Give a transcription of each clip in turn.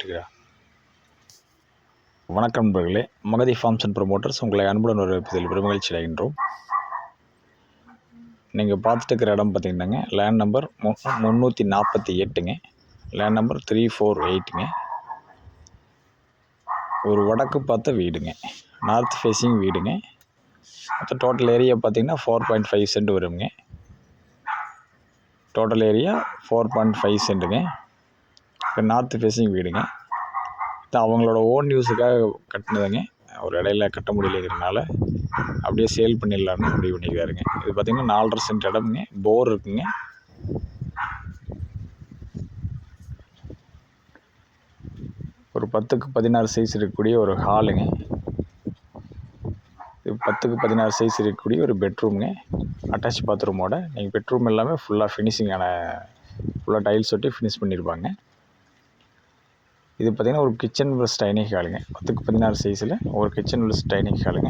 வச்சுக்கிறா. வணக்கம் நண்பர்களே, Magadhi forms and promoters உங்களை அன்புடன் வரவேற்பதில் பெருமகிழ்ச்சி அடைகின்றோம். நீங்கள் பார்த்துட்டு இருக்கிற இடம் பார்த்தீங்கன்னாங்க லேண்ட் நம்பர் 348ங்க, லேண்ட் நம்பர் 348ங்க. ஒரு வடக்கு பார்த்த வீடுங்க, நார்த் ஃபேஸிங் வீடுங்க. மொத்தம் டோட்டல் ஏரியா பார்த்தீங்கன்னா 4.5 சென்ட் வருங்க. Total area 4.5 சென்ட்டுங்க. இப்போ நார்த் ஃபேஸிங் வீடுங்க. இது அவங்களோட ஓன் யூஸுக்காக கட்டினதுங்க. ஒரு இடையில கட்ட முடியலைங்கிறதுனால அப்படியே சேல் பண்ணிடலான்னு முடிவு பண்ணிக்கிறாருங்க. இது பார்த்திங்கன்னா 4.5 சென்ட் இடமுங்க. போர் இருக்குங்க. ஒரு 10க்கு 16 சைஸ் இருக்கக்கூடிய ஒரு ஹாலுங்க. இது 10க்கு 16 சைஸ் இருக்கக்கூடிய ஒரு பெட்ரூமுங்க. அட்டாச் பாத்ரூமோட. நீங்கள் பெட்ரூம் எல்லாமே ஃபுல்லாக ஃபினிஷிங்கான ஃபுல்லாக டைல்ஸ் ஒட்டி ஃபினிஷ் பண்ணியிருப்பாங்க. இது பார்த்திங்கன்னா ஒரு கிச்சன் ப்ளஸ் டைனிங் ஹாலுங்க. 10க்கு 16 சைஸில் ஒரு கிச்சன் ப்ளஸ் டைனிங் ஹாலுங்க.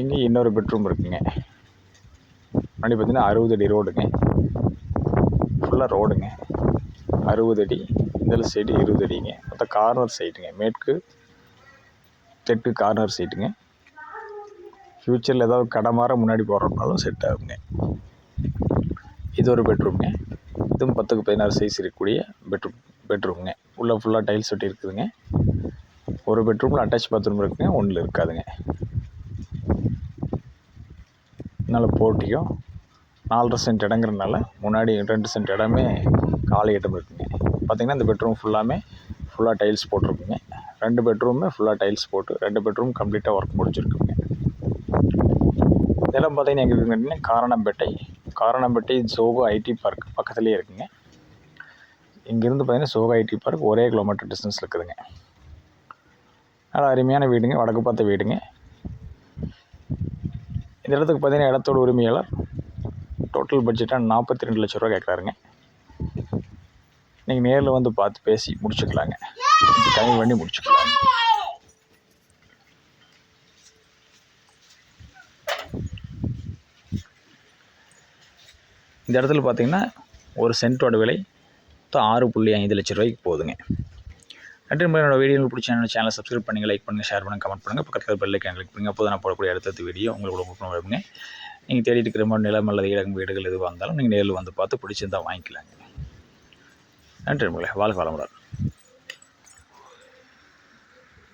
இங்கே இன்னொரு பெட்ரூம் இருக்குங்க. முன்னாடி பார்த்திங்கன்னா 60 அடி ரோடுங்க. ஃபுல்லாக ரோடுங்க. 60 அடி, இந்த சைடு 20 அடிங்க. மொத்தம் கார்னர் சைட்டுங்க. மேற்கு தெற்கு கார்னர் சைட்டுங்க. ஃப்யூச்சரில் ஏதாவது கடை மாற முன்னாடி போடுறதுனாலும் செட் ஆகுங்க. இது ஒரு பெட்ரூம்ங்க. இதுவும் 10க்கு 16 சைஸ் இருக்கக்கூடிய பெட்ரூம்ங்க. உள்ளே ஃபுல்லாக டைல்ஸ் ஒட்டி இருக்குதுங்க. ஒரு பெட்ரூமில் அட்டாச் பாத்ரூம் இருக்குங்க, ஒன்றில் இருக்காதுங்க. அதனால் போட்டியும் 4.5 சென்ட் இடங்கிறதுனால முன்னாடி 2 சென்ட் இடமே காலி இடம் இருக்குங்க. பார்த்திங்கன்னா இந்த பெட்ரூம் ஃபுல்லாக டைல்ஸ் போட்டிருக்குங்க. 2 பெட்ரூமே ஃபுல்லாக டைல்ஸ் போட்டு 2 பெட்ரூம் கம்ப்ளீட்டாக ஒர்க் முடிச்சிருக்குங்க. இதெல்லாம் பார்த்திங்கன்னா எங்கே இருக்குங்க, காரணம்பேட்டை சோகோ ஐடி பார்க் பக்கத்துலேயே இருக்குங்க. இங்கேருந்து பார்த்திங்கன்னா சோகோ ஐடி பார்க் ஒரே கிலோமீட்டர் டிஸ்டன்ஸில் இருக்குதுங்க. நல்லா அருமையான வீடுங்க, வடக்கு பார்த்த வீடுங்க. இந்த இடத்துக்கு பார்த்திங்கன்னா இடத்தோட உரிமையாளர் டோட்டல் பட்ஜெட்டாக 42 லட்ச ரூபா கேட்குறாருங்க. நீங்கள் நேரில் வந்து பார்த்து பேசி முடிச்சுக்கலாங்க, கம்மி பண்ணி முடிச்சுக்கலாம். இந்த இடத்துல பார்த்திங்கன்னா ஒரு சென்ட்டோட விலை 6.5 லட்ச ரூபாய்க்கு போகுதுங்க. நன்றி. என்னோட வீடியோ பிடிச்ச என்னோட சேனலை சப்ஸ்கிரைப் பண்ணுங்கள், லைக் பண்ணுங்கள், ஷேர் பண்ணுங்கள், கமெண்ட் பண்ணுங்கள். பக்கத்தில் பெல் ஐக்கான் கிளிக் பண்ணுங்கள். அப்போ நான் போடக்கூடிய அடுத்த வீடியோ உங்களுக்கு வருங்க. நீங்கள் தேடிட்டு இருக்கிற மாதிரி நிலம் அல்லது இடம் வீடுகள் எதுவாக இருந்தாலும் நீங்கள் நேரில் வந்து பார்த்து பிடிச்சிருந்தால் வாங்கிக்கலாங்க. நன்றி. வாழ்க வளமுடன்.